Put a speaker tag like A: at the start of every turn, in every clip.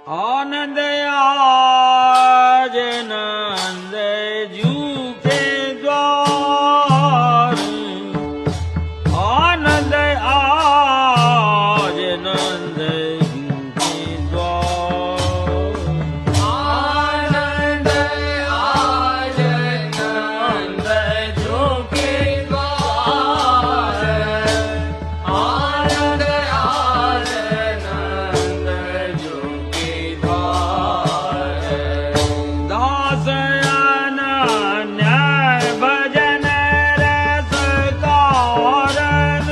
A: आनंद आज नंद जू के द्वार, आनंद आज नंद जू के द्वार,
B: आनंद आज नंद जू के द्वार, आनंद आज नंद जू के द्वार।
A: दास अनन्य भजन रस कारण,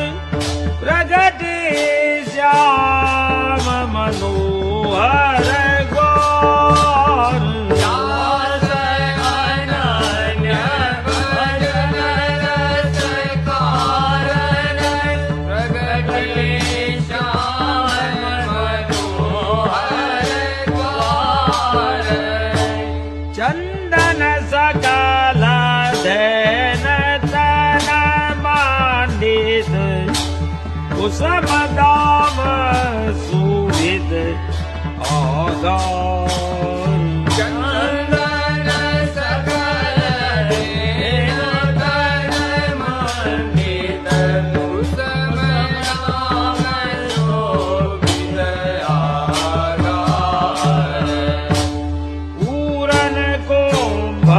A: प्रगति श्याम मनोहर गौर,
B: दास अनन्य भजन रस कारण, प्रगति श्याम मनोहर गौर।
A: चंदन सकल धैन तन मांडित, कुसुम दाम सुविद आधार,
B: चंदन सकल धैन तन मांडित, कुसुम दाम सुविद आधार।
A: पूरन कुंभ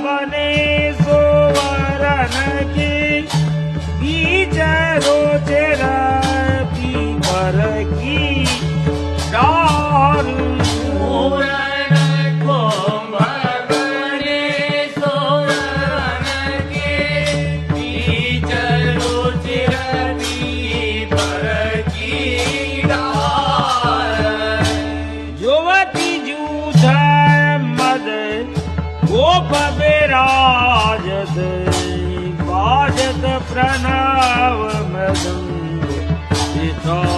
A: बने सुवर्ण की, बीच रोचर पीपर की डार,
B: पूरण कुंभ बने सुवर्ण के, बीच रुचिर पीपर की डार।
A: युवती जूझ मद गोप विराजत, बाजत प्रणव मृदंग सितार।